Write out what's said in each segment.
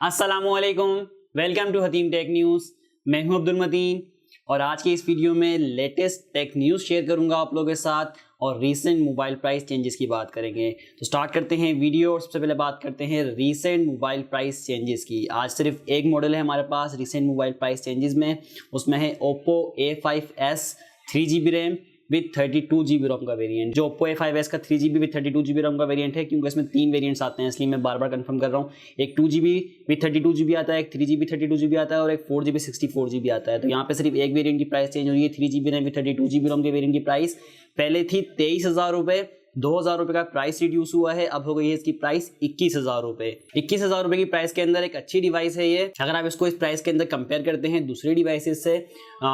अस्सलामुअलैकुम, welcome to Hatim tech news. मैं हूं अब्दुल मतीन और आज की इस वीडियो में लेटेस्ट टेक न्यूज़ शेयर करूंगा आप लोगों के साथ और रीसेंट मोबाइल प्राइस चेंजेस की बात करेंगे। तो स्टार्ट करते हैं वीडियो और सबसे पहले बात करते हैं रीसेंट मोबाइल प्राइस चेंजेस की। आज सिर्फ एक मॉडल है हमारे पास रीसेंट मोबाइल प्राइस चेंजेस में, उसमें है Oppo A5s 3GB RAM with 32GB रोम का वेरिएंट। जो ओप्पो A5s का 3GB विद 32GB रोम का वेरिएंट है, क्योंकि इसमें 3 वेरिएंट्स आते हैं इसलिए मैं बार बार कंफर्म कर रहा हूँ। एक 2GB विद 32GB आता है, एक 3GB 32GB आता है और एक 4GB 64GB आता है। तो यहाँ पे सिर्फ एक वेरिएंट की प्राइस चेंज हुई है। 3GB रैम विद 32GB रोम के वेरिएंट की प्राइस पहले थी 23,000 रुपये, 2,000 रुपये का प्राइस रिड्यूस हुआ है, अब हो गई है इसकी प्राइस 21,000 रुपये। 21,000 रुपये की प्राइस के अंदर एक अच्छी डिवाइस है ये। अगर आप इसको इस प्राइस के अंदर कंपेयर करते हैं दूसरी डिवाइसेस से,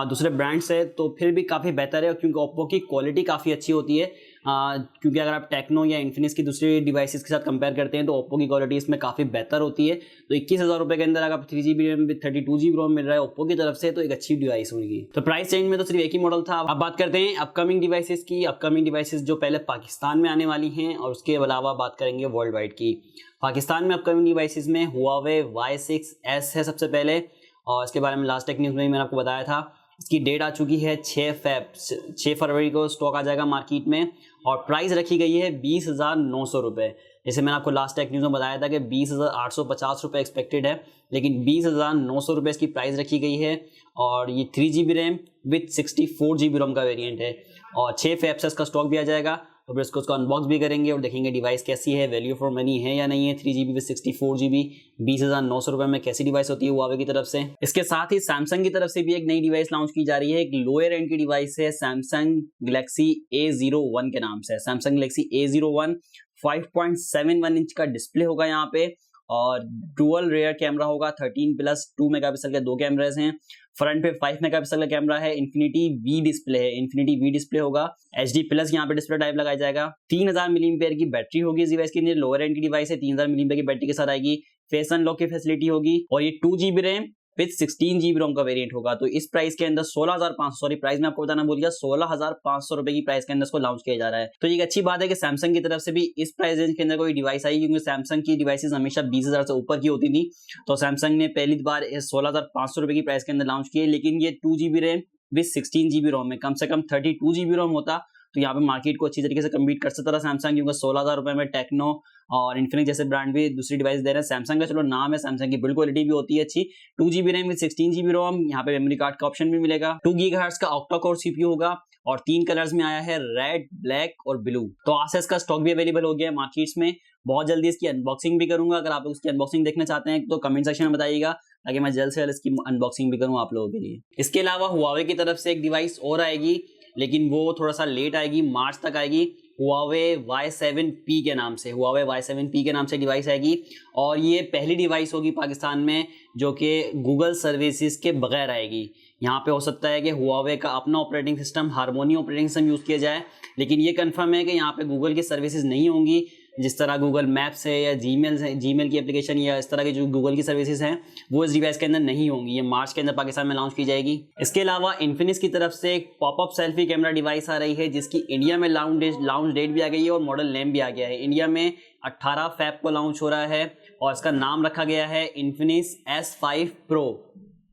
दूसरे ब्रांड से, तो फिर भी काफ़ी बेहतर है, क्योंकि ओप्पो की क्वालिटी काफ़ी अच्छी होती है। क्योंकि अगर आप टेक्नो या इन्फिनिक्स की दूसरी डिवाइसेस के साथ कंपेयर करते हैं तो ओप्पो की क्वालिटी इसमें काफ़ी बेहतर होती है। तो 21,000 रुपये के अंदर अगर 3GB रैम विद 32GB रोम मिल रहा है ओप्पो की तरफ से, तो एक अच्छी डिवाइस होगी। तो प्राइस चेंज में तो सिर्फ एक ही मॉडल था। अब बात करते हैं अपकमिंग डिवाइसेस की। अपकमिंग डिवाइसेस जो पहले पाकिस्तान में आने वाली हैं और उसके अलावा बात करेंगे वर्ल्ड वाइड की। पाकिस्तान में अपकमिंग डिवाइसेस में हुआवे Y6s है सबसे पहले, और इसके बारे में लास्ट टेक न्यूज़ में मैंने आपको बताया था। इसकी डेट आ चुकी है 6 फरवरी को स्टॉक आ जाएगा मार्केट में और प्राइस रखी गई है 20,900 रुपये। जैसे मैंने आपको लास्ट टेक न्यूज़ में बताया था कि 20,850 रुपये एक्सपेक्टेड है, लेकिन 20,900 रुपये इसकी प्राइस रखी गई है। और ये 3GB रैम विथ 64GB रोम का वेरिएंट है और 6 फैब्स का स्टॉक भी आ जाएगा। तो फिर उसको अनबॉक्स भी करेंगे और देखेंगे डिवाइस कैसी है, वैल्यू फॉर मनी है या नहीं है। 3GB विद 64GB 20,900 रुपये में कैसी डिवाइस होती है हुआवे की तरफ से। इसके साथ ही सैमसंग की तरफ से भी एक नई डिवाइस लॉन्च की जा रही है। एक लोअर एंड की डिवाइस है सैमसंग गैलेक्सी A01 के नाम से। सैमसंग गैलेक्सी A01 5.71 इंच का डिस्प्ले होगा यहाँ पे और डुअल रेयर कैमरा होगा। 13+2 मेगापिक्सल के 2 कैमरास हैं। फ्रंट पे 5 मेगापिक्सल का कैमरा है। इन्फिनिटी वी डिस्प्ले है, इन्फिनिटी वी डिस्प्ले होगा। HD+ यहाँ पे डिस्प्ले टाइप लगाया जाएगा। 3000 मिलीएम्पेयर की बैटरी होगी इस डिवाइस की। लोअर एंड की डिवाइस है, 3000 मिलीएम्पेयर की बैटरी के साथ आएगी। फेस अनलॉक की फैसिलिटी होगी और ये 2GB रैम विद 16GB रोम का वेरिएंट होगा। तो इस प्राइस के अंदर 16,500, सॉरी प्राइस में आपको बताना भूल गया, 16,500 रुपए की प्राइस के अंदर इसको लॉन्च किया जा रहा है। तो ये एक अच्छी बात है कि सैमसंग की तरफ से भी इस प्राइस रेंज के अंदर कोई डिवाइस आई, क्योंकि सैमसंग की डिवाइसेस हमेशा 20,000 से ऊपर की होती थी। तो सैमसंग ने पहली बार 16,500 रुपए की प्राइस के अंदर लॉन्च किए, लेकिन ये 2GB रैम विद 16GB रोम में, कम से कम 32GB रोम होता तो यहाँ पे मार्केट को अच्छी तरीके से कम्पीट कर सकता था सैमसंग, क्योंकि 16,000 रुपए में टेक्नो और इन्फिनिक्स जैसे ब्रांड भी दूसरी डिवाइस दे रहे हैं। सैमसंग का चलो नाम है, सैमसंग की बिल्ड क्वालिटी भी होती है अच्छी। 2GB रैम विद 16GB रोम, यहाँ पे मेमोरी कार्ड का ऑप्शन भी मिलेगा। 2 GHz का ऑक्टा कोर CPU होगा और 3 कलर्स में आया है, रेड, ब्लैक और ब्लू। तो आज से इसका स्टॉक भी अवेलेबल हो गया है मार्केट्स में। बहुत जल्दी इसकी अनबॉक्सिंग भी करूंगा। अगर आप उसकी अनबॉक्सिंग देखना चाहते हैं तो कमेंट सेक्शन में बताइएगा, ताकि मैं जल्द से जल्द इसकी अनबॉक्सिंग भी करूं आप लोगों के लिए। इसके अलावा हुआवे की तरफ से एक डिवाइस और आएगी, लेकिन वो थोड़ा सा लेट आएगी, मार्च तक आएगी। हुआवे Y7P के नाम से, हुआवे Y7P के नाम से डिवाइस आएगी और ये पहली डिवाइस होगी पाकिस्तान में जो कि गूगल सर्विसेज के बगैर आएगी। यहाँ पे हो सकता है कि हुआवे का अपना operating system, harmony operating system use किया जाए, लेकिन ये कंफर्म है कि यहाँ पे गूगल की सर्विसेज नहीं होंगी। जिस तरह गूगल मैप्स है या जीमेल की एप्लीकेशन या इस तरह की जो गूगल की सर्विसेज हैं, वो इस डिवाइस के अंदर नहीं होंगी। ये मार्च के अंदर पाकिस्तान में लॉन्च की जाएगी। इसके अलावा इन्फिनिक्स की तरफ से एक पॉपअप सेल्फी कैमरा डिवाइस आ रही है, जिसकी इंडिया में लॉन्च डेट भी आ गई है और मॉडल नेम भी आ गया है। इंडिया में 18 फेब को लॉन्च हो रहा है और इसका नाम रखा गया है Infinix S5 Pro।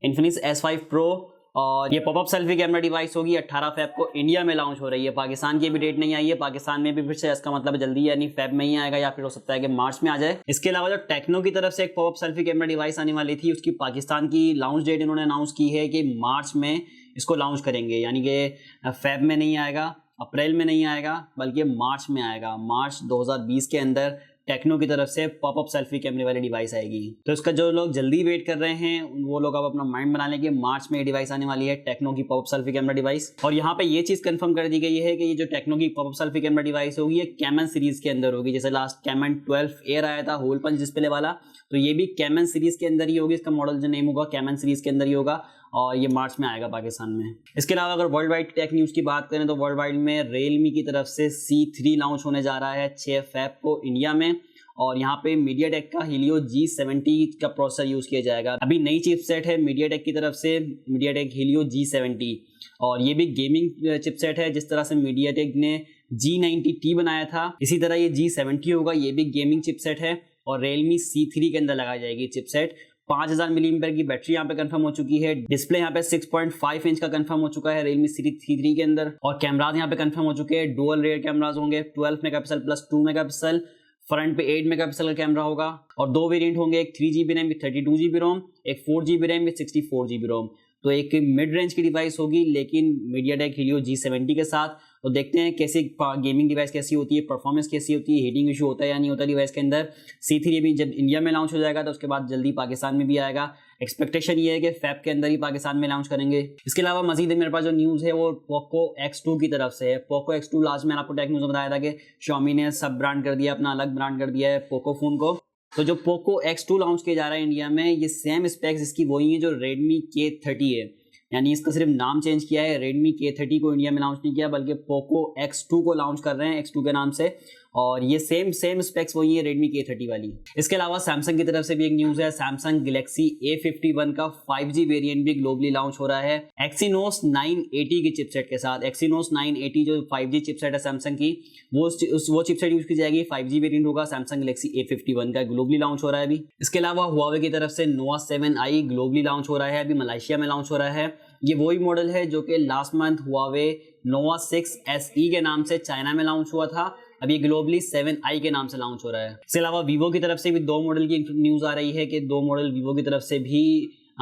Infinix S5 Pro और ये पॉपअप सेल्फी कैमरा डिवाइस होगी। 18 फेब को इंडिया में लॉन्च हो रही है। पाकिस्तान की भी डेट नहीं आई है, पाकिस्तान में भी फिर से इसका मतलब जल्दी यानी फेब में ही आएगा या फिर हो सकता है कि मार्च में आ जाए। इसके अलावा जो टेक्नो की तरफ से एक पॉपअप सेल्फी कैमरा डिवाइस आने वाली थी, उसकी पाकिस्तान की लॉन्च डेट इन्होंने अनाउंस की है कि मार्च में इसको लॉन्च करेंगे, यानी कि फेब में नहीं आएगा, अप्रैल में नहीं आएगा, बल्कि मार्च में आएगा। मार्च 2020 के अंदर टेक्नो की तरफ से पॉपअप सेल्फी कैमरे वाली डिवाइस आएगी। तो इसका जो लोग जल्दी वेट कर रहे हैं वो लोग अब अपना माइंड बना लेंगे, मार्च में ये डिवाइस आने वाली है, टेक्नो की पॉपअप सेल्फी कैमरा डिवाइस। और यहाँ पे ये चीज कंफर्म कर दी गई है कि ये जो टेक्नो की पॉपअप सेल्फी कैमरा डिवाइस होगी ये कैमन सीरीज के अंदर होगी। जैसे लास्ट कैमन 12 एयर आया था होल पंच डिस्प्ले वाला, तो ये भी कैमन सीरीज के अंदर ही होगी। इसका मॉडल जो नेम होगा कैमन सीरीज के अंदर ही होगा और ये मार्च में आएगा पाकिस्तान में। इसके अलावा अगर वर्ल्ड वाइड टेक न्यूज़ की बात करें तो वर्ल्ड वाइड में रियलमी की तरफ से C3 लॉन्च होने जा रहा है 6 फेब को इंडिया में और यहाँ पे मीडियाटेक का हीलियो G70 का प्रोसेसर यूज किया जाएगा। अभी नई चिपसेट है मीडियाटेक की तरफ से, मीडियाटेक हीलियो G70 और ये भी गेमिंग चिपसेट है। जिस तरह से मीडियाटेक ने G90T बनाया था इसी तरह ये G70 होगा, ये भी गेमिंग चिपसेट है और Realme C3 के अंदर लगाई जाएगी चिपसेट। 5000 मिलीएम्पेयर की बैटरी यहाँ पे कंफर्म हो चुकी है। डिस्प्ले यहाँ पे 6.5 इंच का कंफर्म हो चुका है Realme C3 के अंदर। और कैमराज यहाँ पे कंफर्म हो चुके हैं। डुअल रेयर कैमराज होंगे, 12 मेगापिक्सल प्लस 2 मेगापिक्सल। फ्रंट पे 8 मेगापिक्सल का कैमरा होगा और 2 वेरिएंट होंगे, एक 3GB रैम विद 32GB रोम, एक 4GB रैम विद 64GB रोम। तो एक मिड रेंज की डिवाइस होगी लेकिन मीडियाटेक हीलियो G70 के साथ। तो देखते हैं कैसे गेमिंग डिवाइस कैसी होती है, परफॉर्मेंस कैसी होती है, हीटिंग इशू होता है या नहीं होता डिवाइस के अंदर। C3 भी जब इंडिया में लॉन्च हो जाएगा तो उसके बाद जल्दी पाकिस्तान में भी आएगा। एक्सपेक्टेशन ये है कि फैब के अंदर ही पाकिस्तान में लॉन्च करेंगे। इसके अलावा मजीद मेरे पास जो न्यूज़ है वो पोको X2 की तरफ से है। पोको X2 लास्ट में आपको टेक न्यूज़ में बताया था कि Xiaomi ने सब ब्रांड कर दिया, अपना अलग ब्रांड कर दिया है पोको फोन को। तो जो पोको X2 लॉन्च किया जा रहा है इंडिया में, ये सेम स्पेक्स इसकी वही है जो Redmi K30 है, यानी इसका सिर्फ नाम चेंज किया है। Redmi K30 को इंडिया में लॉन्च नहीं किया बल्कि पोको X2 को लॉन्च कर रहे हैं X2 के नाम से, और ये सेम स्पेक्स वही है Redmi K30 वाली। इसके अलावा सैमसंग की तरफ से भी एक न्यूज़ है। सैमसंग गैलेक्सी A51 का 5G वेरिएंट भी ग्लोबली लॉन्च हो रहा है Exynos 980 की चिपसेट के साथ। Exynos 980 जो 5G चिपसेट है सैमसंग की, वो चिपसेट यूज की जाएगी। 5G वेरिएंट होगा सैमसंग गैलेक्सी A51 का, ग्लोबली लॉन्च हो रहा है अभी। इसके अलावा हुआवे की तरफ से Nova 7i ग्लोबली लॉन्च हो रहा है, अभी मलेशिया में लॉन्च हो रहा है। ये वही मॉडल है जो कि last month Huawei Nova 6SE के नाम से चाइना में लॉन्च हुआ था, अभी ग्लोबली 7i के नाम से लॉन्च हो रहा है। इसके अलावा वीवो की तरफ से भी 2 मॉडल की न्यूज़ आ रही है कि 2 मॉडल वीवो की तरफ से भी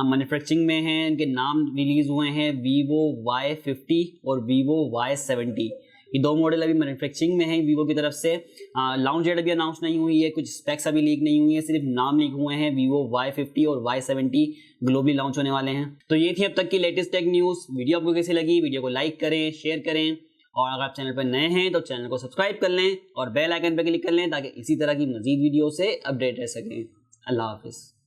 मैन्युफैक्चरिंग में हैं, इनके नाम रिलीज हुए हैं, Vivo Y50 और Vivo Y70। ये 2 मॉडल अभी मैन्युफैक्चरिंग में हैं वीवो की तरफ से। लॉन्च डेट अभी अनाउंस नहीं हुई है, कुछ स्पेक्स अभी लीक नहीं हुई है, सिर्फ नाम लीक हुए हैं। Vivo Y50 और Y70 ग्लोबली लॉन्च होने वाले हैं। तो ये थी अब तक की लेटेस्ट टेक न्यूज़। वीडियो आपको कैसी लगी? वीडियो को लाइक करें, शेयर करें, और अगर आप चैनल पर नए हैं तो चैनल को सब्सक्राइब कर लें और बेल आइकन पर क्लिक कर लें ताकि इसी तरह की मजीद वीडियो से अपडेट रह सकें। अल्लाह हाफिज़।